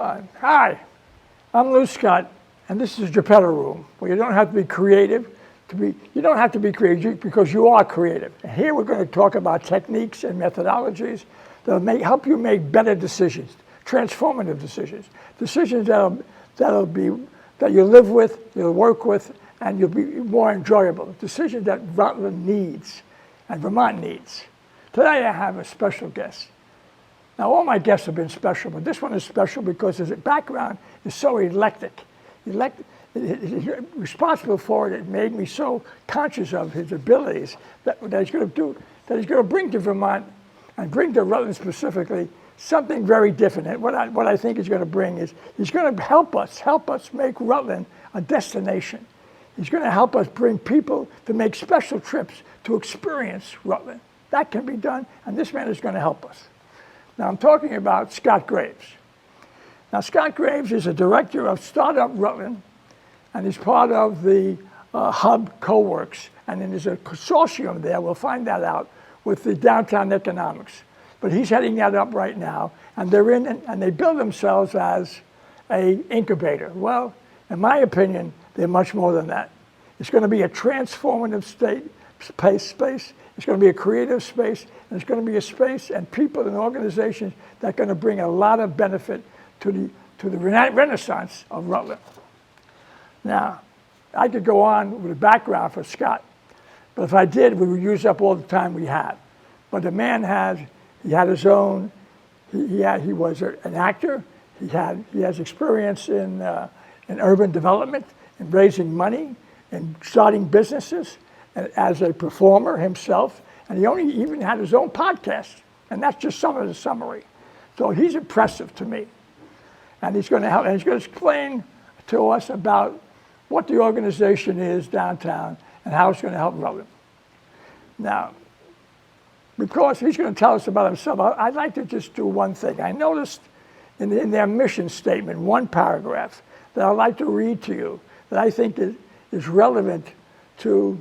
Hi, I'm Lou Scott, and this is Geppetto Room, where you don't have to be creative you don't have to be creative because you are creative. And here we're going to talk about techniques and methodologies that will help you make better decisions, transformative decisions, decisions that you live with, you'll work with, and you'll be more enjoyable. Decisions that Rutland needs and Vermont needs. Today I have a special guest. Now, all my guests have been special, but this one is special because his background is so eclectic. Responsible for it, it made me so conscious of his abilities that he's going to bring to Vermont and bring to Rutland specifically something very different. And what I think he's going to bring is he's going to help us make Rutland a destination. He's going to help us bring people to make special trips to experience Rutland. That can be done, and this man is going to help us. Now, I'm talking about Scott Graves. Now, Scott Graves is a director of Startup Rutland, and he's part of the hub CoWorks, and then there's a consortium there, we'll find that out, with the downtown economics. But he's heading that up right now, and they're in, and they build themselves as an incubator. Well, in my opinion, they're much more than that. It's going to be a transformative space. It's going to be a creative space, and it's going to be a space and people and organizations that are going to bring a lot of benefit to the renaissance of Rutland. Now, I could go on with a background for Scott, but if I did, we would use up all the time we had. But the man had his own. He was an actor. He has experience in urban development, in raising money, in starting businesses, and as a performer himself. And he even had his own podcast, and that's just some of the summary. So he's impressive to me, and he's going to help. And he's going to explain to us about what the organization is downtown and how it's going to help Rutland. Now, because he's going to tell us about himself, I'd like to just do one thing. I noticed in their mission statement, one paragraph that I'd like to read to you that I think is relevant to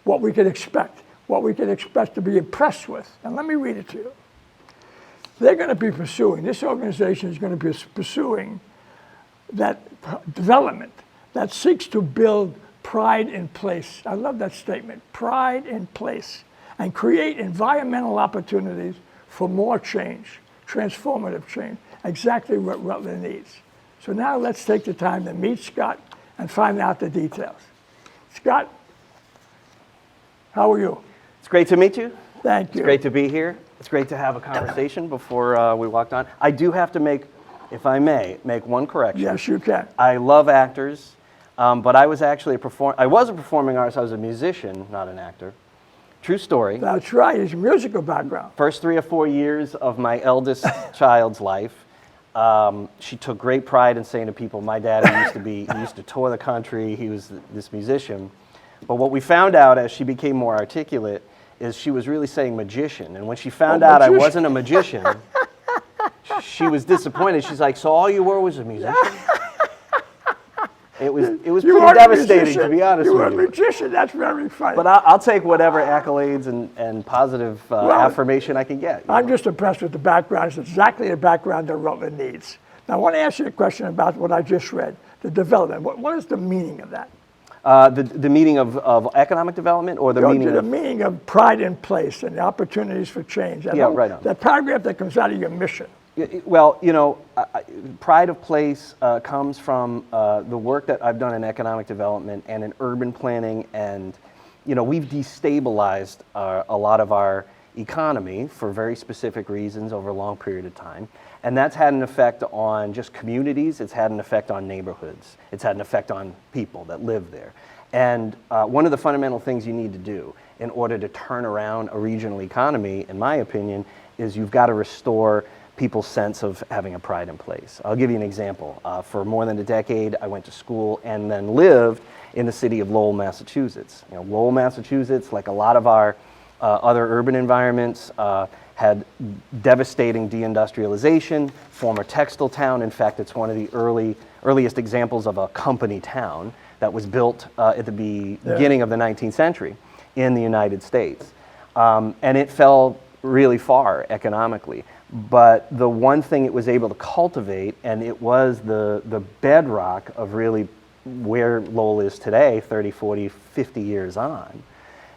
what we can expect to be impressed with. And let me read it to you. They're going to be this organization is going to be pursuing that development that seeks to build pride in place. I love that statement, pride in place, and create environmental opportunities for more change, transformative change, exactly what Rutland needs. So now let's take the time to meet Scott and find out the details. Scott, how are you? It's great to meet you. Thank you. It's great to be here. It's great to have a conversation before we walked on. I do have to make one correction. Yes, you can. I love actors, but I was actually I was a performing artist. I was a musician, not an actor. True story. That's right. It's a musical background. First 3 or 4 years of my eldest child's life, she took great pride in saying to people, my daddy he used to tour the country. He was this musician. But what we found out as she became more articulate is she was really saying magician. And when she found out I wasn't a magician, she was disappointed. She's like, so all you were was a musician? It was pretty devastating, to be honest with you. You were a magician. That's very funny. But I'll take whatever accolades and positive affirmation I can get. I'm just impressed with the background. It's exactly the background that Rutland needs. Now, I want to ask you a question about what I just read, the development. What is the meaning of that? The meaning of economic development, or the meaning of pride in place and the opportunities for change. Right on. That paragraph that comes out of your mission. Well, pride of place comes from the work that I've done in economic development and in urban planning, and we've destabilized a lot of our economy for very specific reasons over a long period of time. And that's had an effect on just communities. It's had an effect on neighborhoods. It's had an effect on people that live there. And one of the fundamental things you need to do in order to turn around a regional economy, in my opinion, is you've got to restore people's sense of having a pride in place. I'll give you an example. For more than a decade, I went to school and then lived in the city of Lowell, Massachusetts. Lowell, Massachusetts, like a lot of our other urban environments, had devastating deindustrialization, former textile town. In fact, it's one of the earliest examples of a company town that was built at the beginning of the 19th century in the United States. And it fell really far economically. But the one thing it was able to cultivate, and it was the bedrock of really where Lowell is today, 30, 40, 50 years on,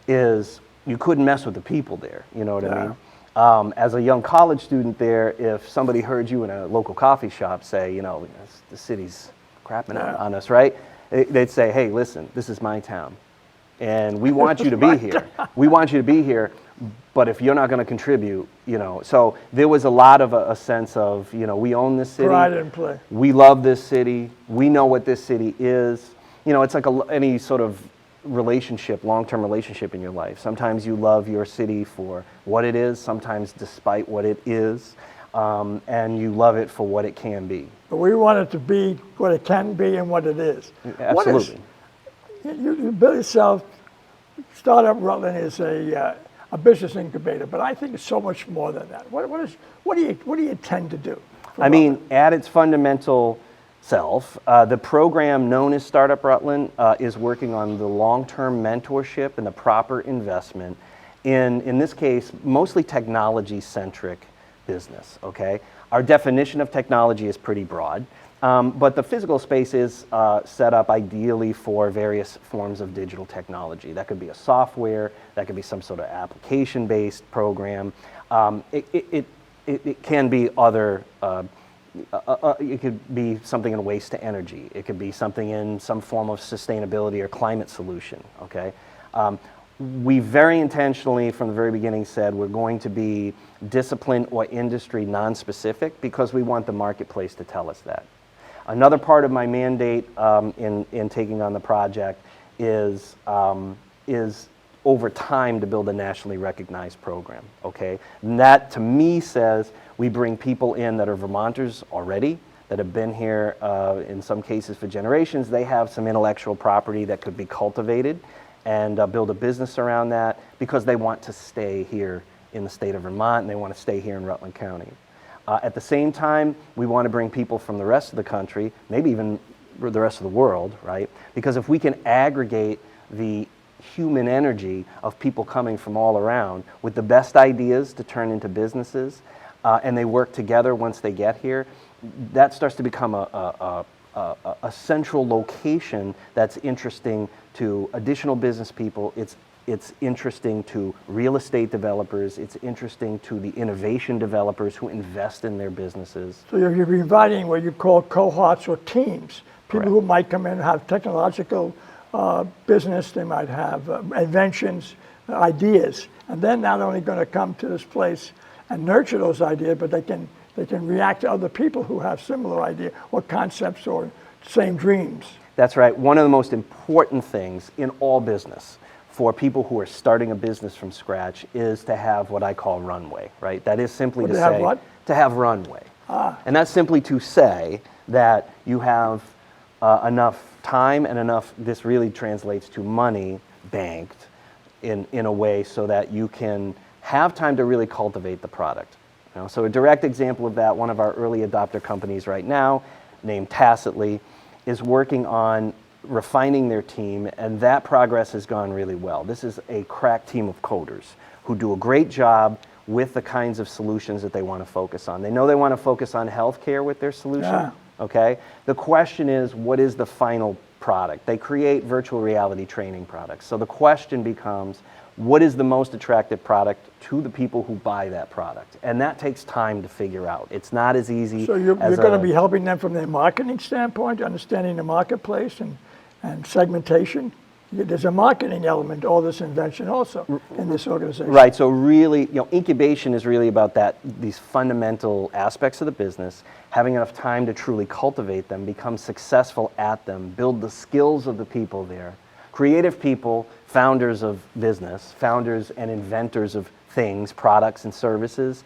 is you couldn't mess with the people there, you know what I mean? As a young college student there, if somebody heard you in a local coffee shop say, you know, the city's crapping out on us, right? They'd say, hey, listen, this is my town, and we want you to be here. We want you to be here, but if you're not going to contribute, you know. So there was a lot of a sense of, you know, we own this city. Pride and play. We love this city. We know what this city is. You know, it's like any sort of relationship, long-term relationship in your life. Sometimes you love your city for what it is, sometimes despite what it is, and you love it for what it can be. But we want it to be what it can be and what it is. Absolutely. You build yourself, Startup Rutland is a business incubator, but I think it's so much more than that. What do you intend to do? I mean, at its fundamental self, the program known as Startup Rutland is working on the long-term mentorship and the proper investment in this case, mostly technology-centric business, okay? Our definition of technology is pretty broad, but the physical space is set up ideally for various forms of digital technology. That could be a software, that could be some sort of application-based program. It can be other, it could be something in waste to energy. It could be something in some form of sustainability or climate solution, okay? We very intentionally from the very beginning said we're going to be discipline or industry non-specific because we want the marketplace to tell us that. Another part of my mandate in taking on the project is over time to build a nationally recognized program, okay? And that to me says we bring people in that are Vermonters already, that have been here in some cases for generations. They have some intellectual property that could be cultivated and build a business around that because they want to stay here in the state of Vermont and they want to stay here in Rutland County. At the same time, we want to bring people from the rest of the country, maybe even the rest of the world, right? Because if we can aggregate the human energy of people coming from all around with the best ideas to turn into businesses, and they work together once they get here, that starts to become a central location that's interesting to additional business people. It's interesting to real estate developers. It's interesting to the innovation developers who invest in their businesses. So you're inviting what you call cohorts or teams, people Correct. who might come in and have technological business, they might have inventions, ideas, and they're not only going to come to this place and nurture those ideas, but they can react to other people who have similar ideas or concepts or same dreams. That's right. One of the most important things in all business for people who are starting a business from scratch is to have what I call runway, right? That is simply to say, what? to have runway. And that's simply to say that you have enough time and enough, this really translates to money banked in a way so that you can have time to really cultivate the product. You know, so a direct example of that, one of our early adopter companies right now, named Tacitly, is working on refining their team, and that progress has gone really well. This is a crack team of coders who do a great job with the kinds of solutions that they want to focus on. They know they want to focus on healthcare with their solution, okay? The question is, what is the final product? They create virtual reality training products. So the question becomes, what is the most attractive product to the people who buy that product? And that takes time to figure out. It's not as easy So you're going to be helping them from their marketing standpoint, understanding the marketplace and segmentation. There's a marketing element to all this invention also in this organization. Right, so really, you know, incubation is really about these fundamental aspects of the business, having enough time to truly cultivate them, become successful at them, build the skills of the people there. Creative people, founders of business, founders and inventors of things, products and services,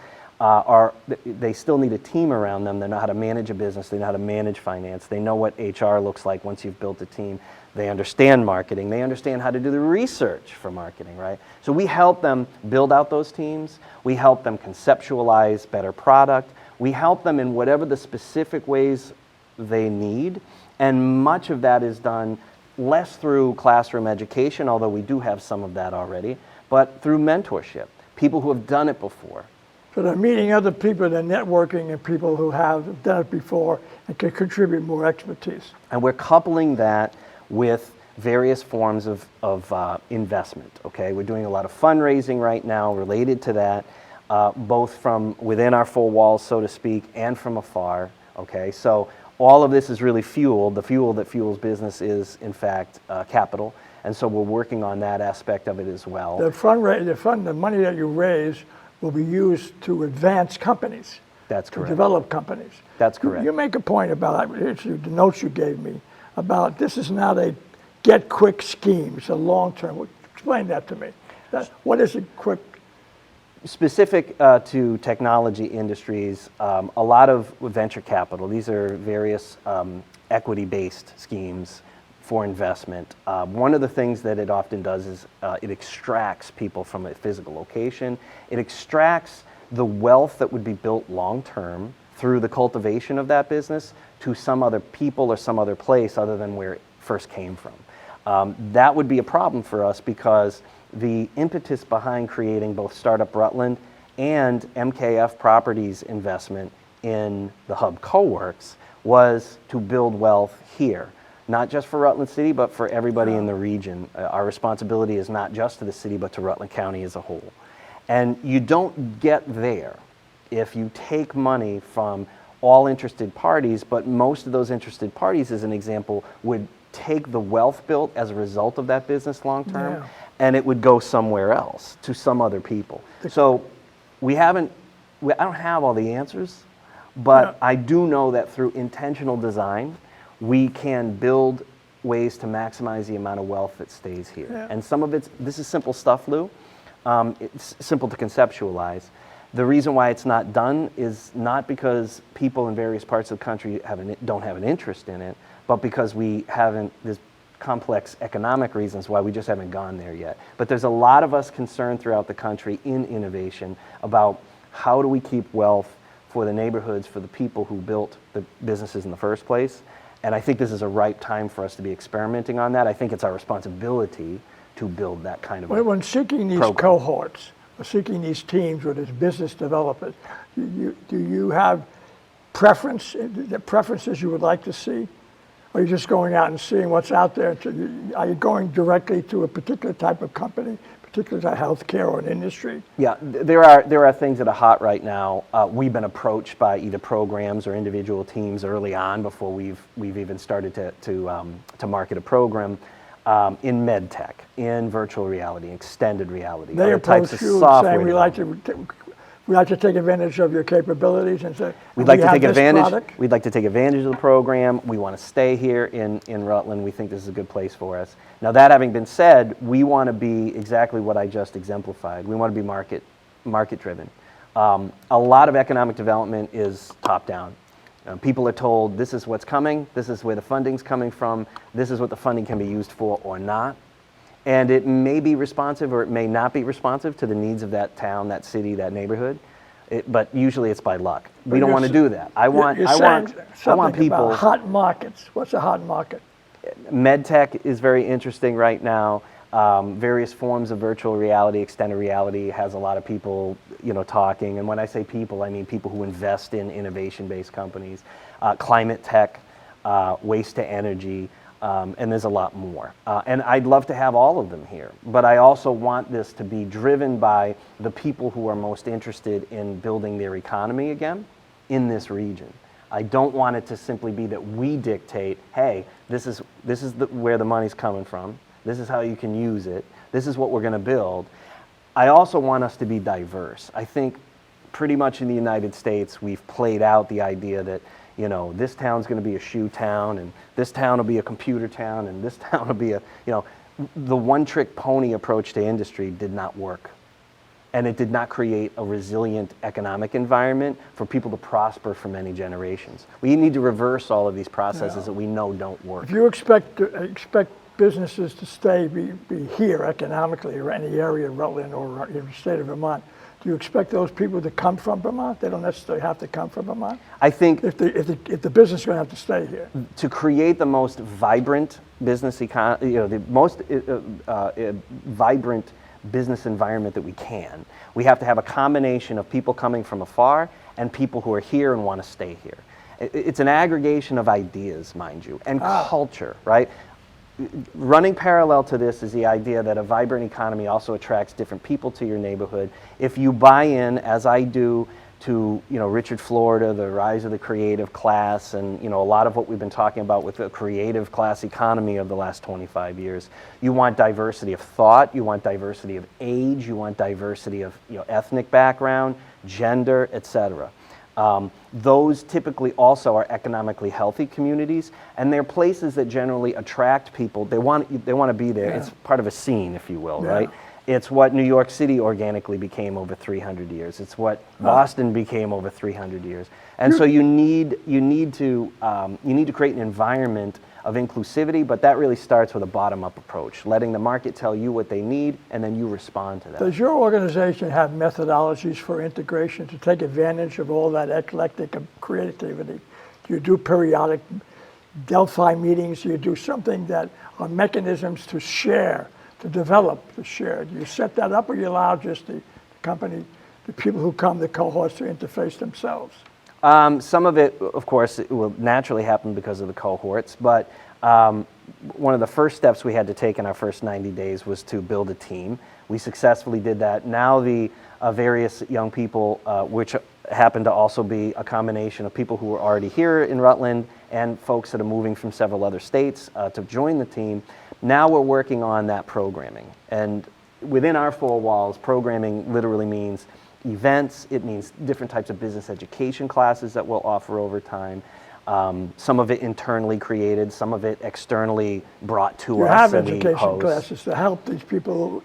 they still need a team around them. They know how to manage a business, they know how to manage finance, they know what HR looks like once you've built a team. They understand marketing, they understand how to do the research for marketing, right? So we help them build out those teams, we help them conceptualize better product, we help them in whatever the specific ways they need, and much of that is done less through classroom education, although we do have some of that already, but through mentorship, people who have done it before. So they're meeting other people, they're networking, and people who have done it before and can contribute more expertise. And we're coupling that with various forms of investment, okay? We're doing a lot of fundraising right now related to that, both from within our four walls, so to speak, and from afar, okay? So all of this is really fueled. The fuel that fuels business is, in fact, capital. And so we're working on that aspect of it as well. The money that you raise will be used to advance companies. That's correct. To develop companies. That's correct. You make a point about the notes you gave me about this is not a get quick scheme. It's a long term. Explain that to me. What is a quick? Specific to technology industries, a lot of venture capital. These are various equity-based schemes for investment. One of the things that it often does is it extracts people from a physical location. It extracts the wealth that would be built long-term through the cultivation of that business to some other people or some other place other than where it first came from. That would be a problem for us because the impetus behind creating both Startup Rutland and MKF Properties investment in the Hub Coworks was to build wealth here. Not just for Rutland City, but for everybody in the region. Our responsibility is not just to the city, but to Rutland County as a whole. And you don't get there if you take money from all interested parties, but most of those interested parties, as an example, would take the wealth built as a result of that business long term, and it would go somewhere else to some other people. So I don't have all the answers, but I do know that through intentional design, we can build ways to maximize the amount of wealth that stays here. Yeah. And some of this is simple stuff, Lou. It's simple to conceptualize. The reason why it's not done is not because people in various parts of the country don't have an interest in it, but because there's complex economic reasons why we just haven't gone there yet. But there's a lot of us concerned throughout the country in innovation about how do we keep wealth for the neighborhoods, for the people who built the businesses in the first place. And I think this is a ripe time for us to be experimenting on that. I think it's our responsibility to build that kind of When seeking these cohorts, or seeking these teams with these business developers, do you have preferences you would like to see? Or are you just going out and seeing what's out there? Are you going directly to a particular type of company, particular type of healthcare or an industry? Yeah, there are things that are hot right now. We've been approached by either programs or individual teams early on before we've even started to market a program in med tech, in virtual reality, extended reality. They approach you saying we like to take advantage of your capabilities and say we'd like to take advantage of the program. We want to stay here in Rutland. We think this is a good place for us. Now, that having been said, we want to be exactly what I just exemplified. We want to be market driven. A lot of economic development is top down. People are told this is what's coming, this is where the funding's coming from, this is what the funding can be used for or not. And it may be responsive or it may not be responsive to the needs of that town, that city, that neighborhood. But usually it's by luck. We don't want to do that. I want people. About hot markets. What's a hot market? Med tech is very interesting right now. Various forms of virtual reality, extended reality has a lot of people, talking. And when I say people, I mean people who invest in innovation-based companies, climate tech, waste to energy. And there's a lot more. And I'd love to have all of them here. But I also want this to be driven by the people who are most interested in building their economy again in this region. I don't want it to simply be that we dictate, hey, this is where the money's coming from. This is how you can use it. This is what we're going to build. I also want us to be diverse. I think pretty much in the United States, we've played out the idea that this town's going to be a shoe town, and this town will be a computer town, and this town will be the one-trick pony approach to industry did not work. And it did not create a resilient economic environment for people to prosper for many generations. We need to reverse all of these processes that we know don't work. If you expect businesses to be here economically or any area of Rutland or in the state of Vermont, do you expect those people to come from Vermont? They don't necessarily have to come from Vermont? I think if the business is going to have to stay here. To create the most vibrant business economy, the most vibrant business environment that we can. We have to have a combination of people coming from afar and people who are here and want to stay here. It's an aggregation of ideas, mind you, and culture, right? Running parallel to this is the idea that a vibrant economy also attracts different people to your neighborhood. If you buy in, as I do, to Richard Florida, the rise of the creative class, and a lot of what we've been talking about with the creative class economy of the last 25 years. You want diversity of thought, you want diversity of age, you want diversity of ethnic background, gender, etc. Those typically also are economically healthy communities, and they're places that generally attract people. They want to be there. Yeah. It's part of a scene, if you will, right? It's what New York City organically became over 300 years. It's what Boston became over 300 years. And so you need to create an environment of inclusivity, but that really starts with a bottom-up approach, letting the market tell you what they need, and then you respond to that. Does your organization have methodologies for integration to take advantage of all that eclectic creativity? Do you do periodic Delphi meetings? Do you do something that are mechanisms to share? To develop, to share. Do you set that up, or you allow just the company, the people who come, the cohorts, to interface themselves? Some of it, of course, it will naturally happen because of the cohorts, but one of the first steps we had to take in our first 90 days was to build a team. We successfully did that. Now the various young people, which happen to also be a combination of people who are already here in Rutland and folks that are moving from several other states to join the team. Now we're working on that programming. And within our four walls, programming literally means events. It means different types of business education classes that we'll offer over time. Some of it internally created, some of it externally brought to us. You have education classes to help these people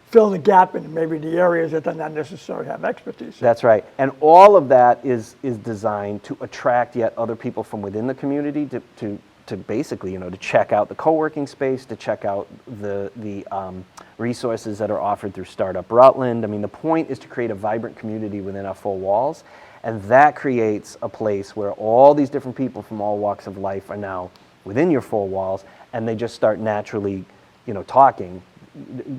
fill the gap in maybe the areas that they not necessarily have expertise in. That's right. And all of that is designed to attract yet other people from within the community to basically, to check out the co-working space, to check out the resources that are offered through Startup Rutland. I mean, the point is to create a vibrant community within our four walls, and that creates a place where all these different people from all walks of life are now within your four walls, and they just start naturally, talking,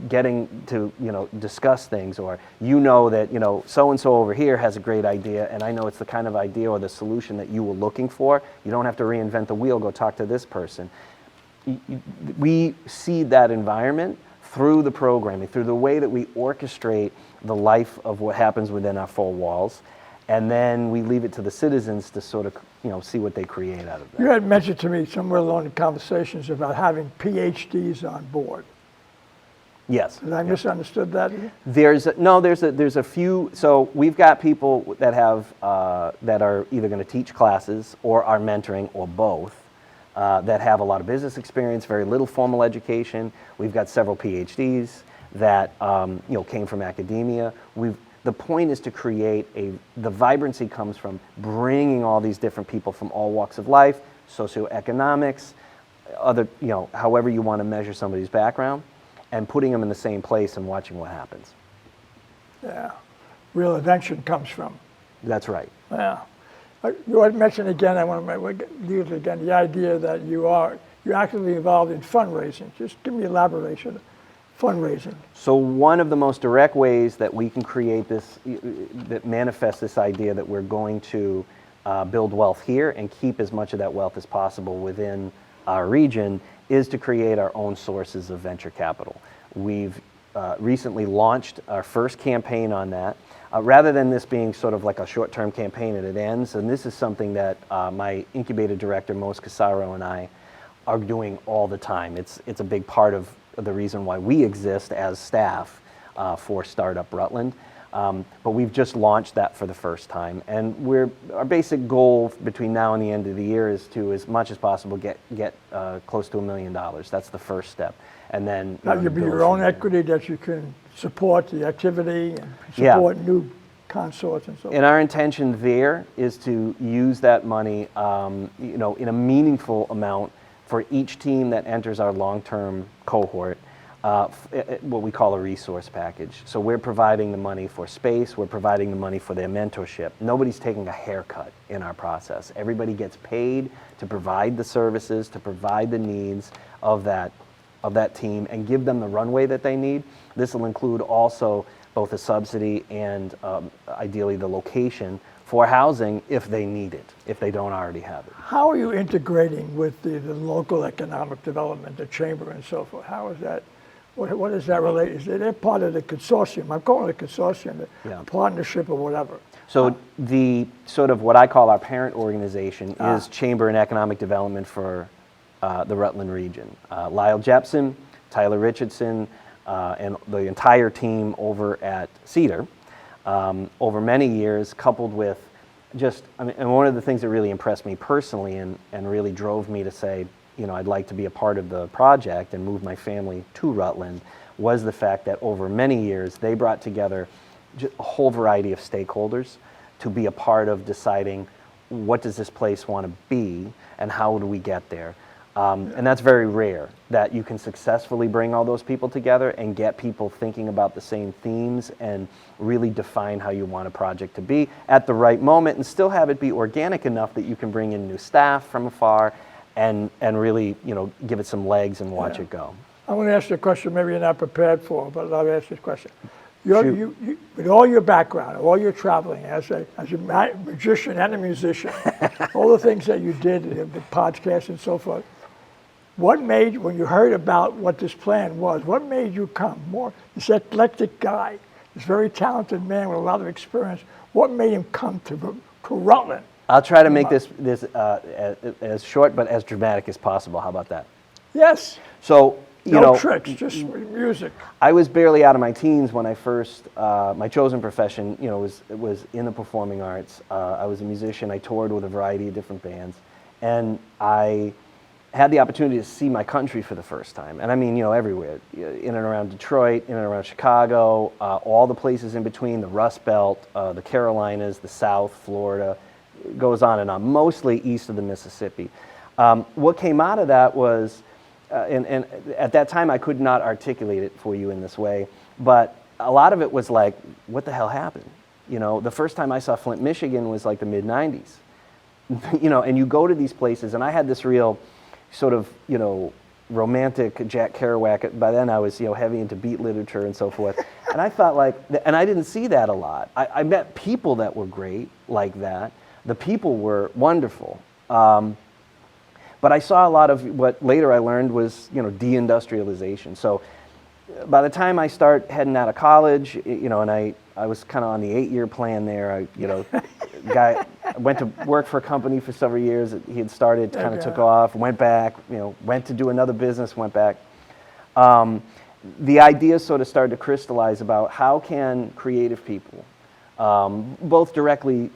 getting to, discuss things, or that, so-and-so over here has a great idea, and I know it's the kind of idea or the solution that you were looking for. You don't have to reinvent the wheel, go talk to this person. We seed that environment through the programming, through the way that we orchestrate the life of what happens within our four walls, and then we leave it to the citizens to sort of, see what they create out of that. You had mentioned to me somewhere along the conversations about having PhDs on board. Yes. Did I misunderstood that? There's a few. So we've got people that have that are either going to teach classes or are mentoring or both that have a lot of business experience, very little formal education. We've got several PhDs that came from academia. The point is to create the vibrancy comes from bringing all these different people from all walks of life, socioeconomics, other however you want to measure somebody's background, and putting them in the same place and watching what happens. Yeah, real invention comes from. That's right. Yeah. You had mentioned again, I want to use it again, the idea that you're actively involved in fundraising. Just give me elaboration. Fundraising. So one of the most direct ways that we can create this, that manifests this idea that we're going to build wealth here and keep as much of that wealth as possible within our region, is to create our own sources of venture capital. We've recently launched our first campaign on that. Rather than this being sort of like a short-term campaign and it ends, and this is something that my incubator director, Mos Casaro, and I are doing all the time. It's a big part of the reason why we exist as staff for Startup Rutland. But we've just launched that for the first time, and our basic goal between now and the end of the year is to, as much as possible, get close to $1 million. That's the first step, and then that would be your own equity that you can support the activity and support new consorts and so on. And our intention there is to use that money, in a meaningful amount for each team that enters our long-term cohort. What we call a resource package. So we're providing the money for space, we're providing the money for their mentorship. Nobody's taking a haircut in our process. Everybody gets paid to provide the services, to provide the needs of that of that team and give them the runway that they need. This will include also both a subsidy and ideally the location for housing if they need it, if they don't already have it. How are you integrating with the local economic development, the chamber and so forth? How is that? What is that related? Is they're part of the consortium? I'm calling it a consortium, a partnership or whatever. So the sort of what I call our parent organization is Chamber and Economic Development for the Rutland region. Lyle Jepson, Tyler Richardson, and the entire team over at Cedar, over many years, coupled with and one of the things that really impressed me personally and really drove me to say, I'd like to be a part of the project and move my family to Rutland, was the fact that over many years they brought together a whole variety of stakeholders to be a part of deciding what does this place want to be and how do we get there. And that's very rare, that you can successfully bring all those people together and get people thinking about the same themes and really define how you want a project to be at the right moment and still have it be organic enough that you can bring in new staff from afar and really, give it some legs and watch it go. I want to ask you a question maybe you're not prepared for, but I'll ask this question. You, with all your background, all your traveling as a magician and a musician, all the things that you did, the podcast and so forth, when you heard about what this plan was, what made you come? This eclectic guy, this very talented man with a lot of experience, what made him come to Rutland? I'll try to make this as short but as dramatic as possible. How about that? Yes. So, no tricks, just music. I was barely out of my teens when I first, my chosen profession, was in the performing arts. I was a musician. I toured with a variety of different bands. And I had the opportunity to see my country for the first time. And I mean, everywhere, in and around Detroit, in and around Chicago, all the places in between, the Rust Belt, the Carolinas, the South, Florida, goes on and on, mostly east of the Mississippi. What came out of that was, and at that time I could not articulate it for you in this way, but a lot of it was like, what the hell happened? The first time I saw Flint, Michigan was like the mid-90s. And you go to these places, and I had this real sort of, romantic Jack Kerouac. By then I was, heavy into beat literature and so forth. And I thought and I didn't see that a lot. I met people that were great like that. The people were wonderful. But I saw a lot of what later I learned was, deindustrialization. So by the time I start heading out of college, and I was kind of on the 8-year plan there. Guy went to work for a company for several years that he had started, kind of took off, went back, went to do another business, went back. The idea sort of started to crystallize about how can creative people, both directly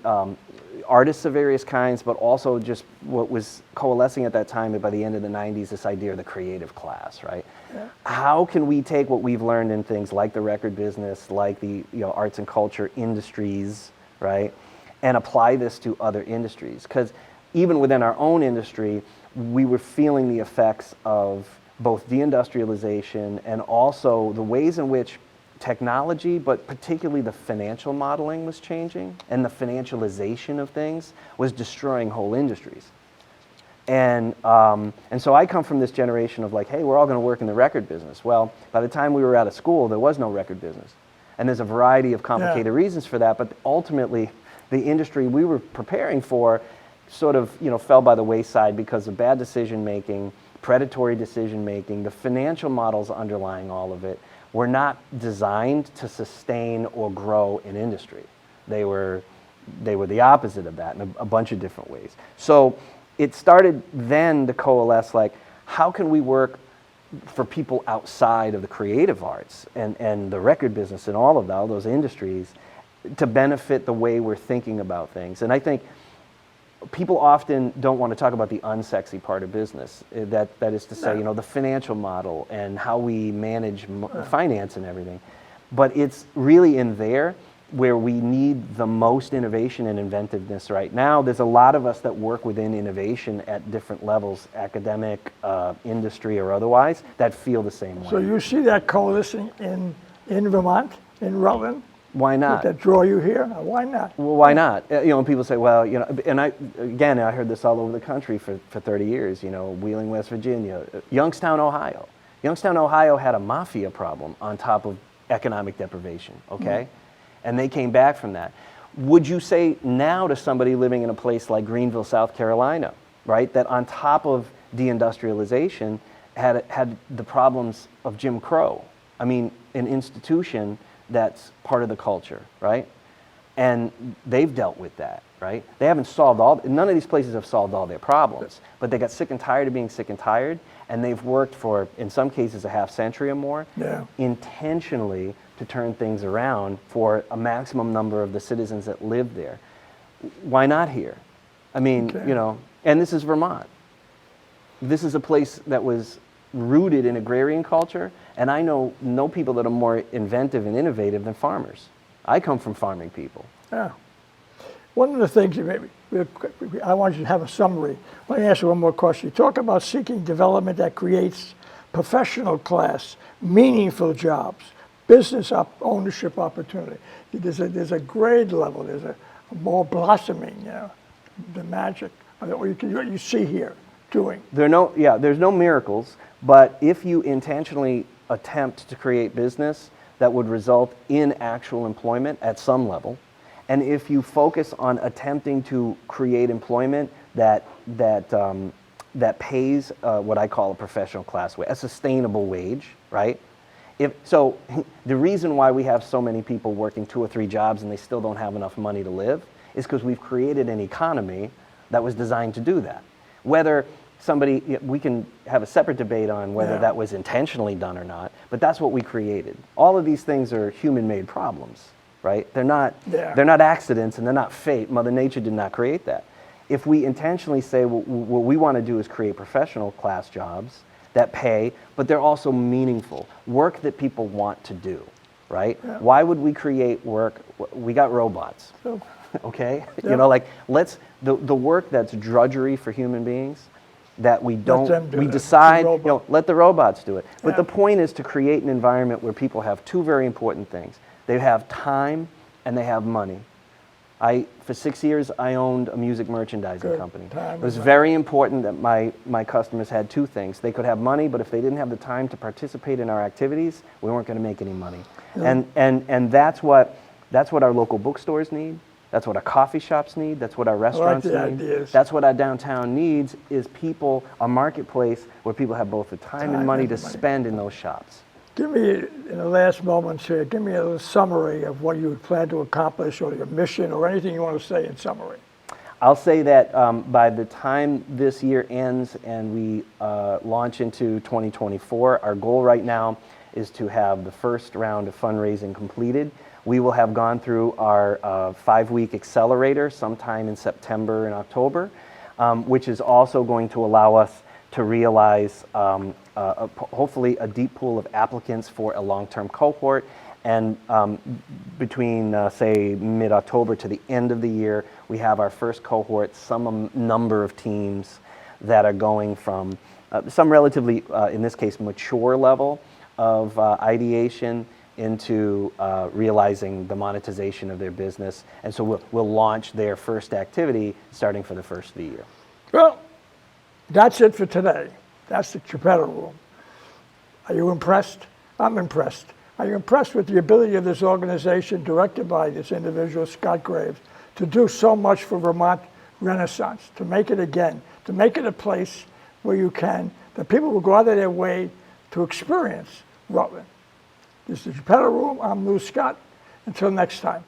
artists of various kinds, but also just what was coalescing at that time, by the end of the 90s, this idea of the creative class, right? Yeah. How can we take what we've learned in things like the record business, like the arts and culture industries, right, and apply this to other industries? Because even within our own industry, we were feeling the effects of both deindustrialization and also the ways in which technology, but particularly the financial modeling, was changing, and the financialization of things was destroying whole industries. And so I come from this generation of hey, we're all going to work in the record business. Well, by the time we were out of school, there was no record business. And there's a variety of complicated reasons for that, but ultimately the industry we were preparing for sort of fell by the wayside because of bad decision making, predatory decision making. The financial models underlying all of it were not designed to sustain or grow an industry. They were the opposite of that in a bunch of different ways. So it started then to coalesce how can we work for people outside of the creative arts and the record business and all those industries to benefit the way we're thinking about things. And I think people often don't want to talk about the unsexy part of business. That is to say, the financial model and how we manage finance and everything. But it's really in there where we need the most innovation and inventiveness right now. There's a lot of us that work within innovation at different levels, academic, industry, or otherwise, that feel the same way. So you see that coalescing in Vermont, in Rutland? Why not? Did that draw you here? Why not? Well, why not? When people say, well, and I heard this all over the country for 30 years, Wheeling, West Virginia, Youngstown, Ohio. Youngstown, Ohio had a mafia problem on top of economic deprivation, okay? And they came back from that. Would you say now to somebody living in a place like Greenville, South Carolina, right, that on top of deindustrialization had the problems of Jim Crow? I mean, an institution that's part of the culture, right? And they've dealt with that, right? They haven't solved none of these places have solved all their problems, but they got sick and tired of being sick and tired, and they've worked for, in some cases, a half century or more, intentionally to turn things around for a maximum number of the citizens that live there. Why not here? I mean, you know, and this is Vermont. This is a place that was rooted in agrarian culture, and I know no people that are more inventive and innovative than farmers. I come from farming people. Yeah. One of the things you I want you to have a summary. Let me ask you one more question. You talk about seeking development that creates professional class, meaningful jobs, business ownership opportunity. There's a grade level. There's a more blossoming. You know, the magic of what you see here doing. There's no miracles, but if you intentionally attempt to create business that would result in actual employment at some level, and if you focus on attempting to create employment that pays what I call a professional class wage, a sustainable wage, right? So the reason why we have so many people working 2 or 3 jobs and they still don't have enough money to live is because we've created an economy that was designed to do that. Whether we can have a separate debate on whether that was intentionally done or not, but that's what we created. All of these things are human-made problems, right? They're not accidents and they're not fate. Mother Nature did not create that. If we intentionally say what we want to do is create professional class jobs that pay, but they're also meaningful, work that people want to do, right? Yeah. Why would we create work? We got robots, okay? You know, like the work that's drudgery for human beings, that we decide, you know, let the robots do it. But the point is to create an environment where people have 2 very important things. They have time and they have money. For 6 years, I owned a music merchandising company. It was very important that my customers had 2 things. They could have money, but if they didn't have the time to participate in our activities, we weren't going to make any money. And that's what our local bookstores need. That's what our coffee shops need. That's what our restaurants need. That's what our downtown needs, is people, a marketplace where people have both the time and money to spend in those shops. Give me, in the last moments here, give me a little summary of what you plan to accomplish, or your mission, or anything you want to say in summary. I'll say that by the time this year ends and we launch into 2024, our goal right now is to have the first round of fundraising completed. We will have gone through our 5-week accelerator sometime in September and October, which is also going to allow us to realize hopefully a deep pool of applicants for a long-term cohort. And between, say, mid-October to the end of the year, we have our first cohort, some number of teams that are going from some relatively, in this case, mature level of ideation into realizing the monetization of their business. And so we'll launch their first activity starting for the first of the year. Well, that's it for today. That's the Geppetto Room. Are you impressed? I'm impressed. Are you impressed with the ability of this organization, directed by this individual, Scott Graves, to do so much for Vermont Renaissance, to make it again, to make it a place where that people will go out of their way to experience Rutland? This is the Geppetto Room. I'm Lou Scott. Until next time.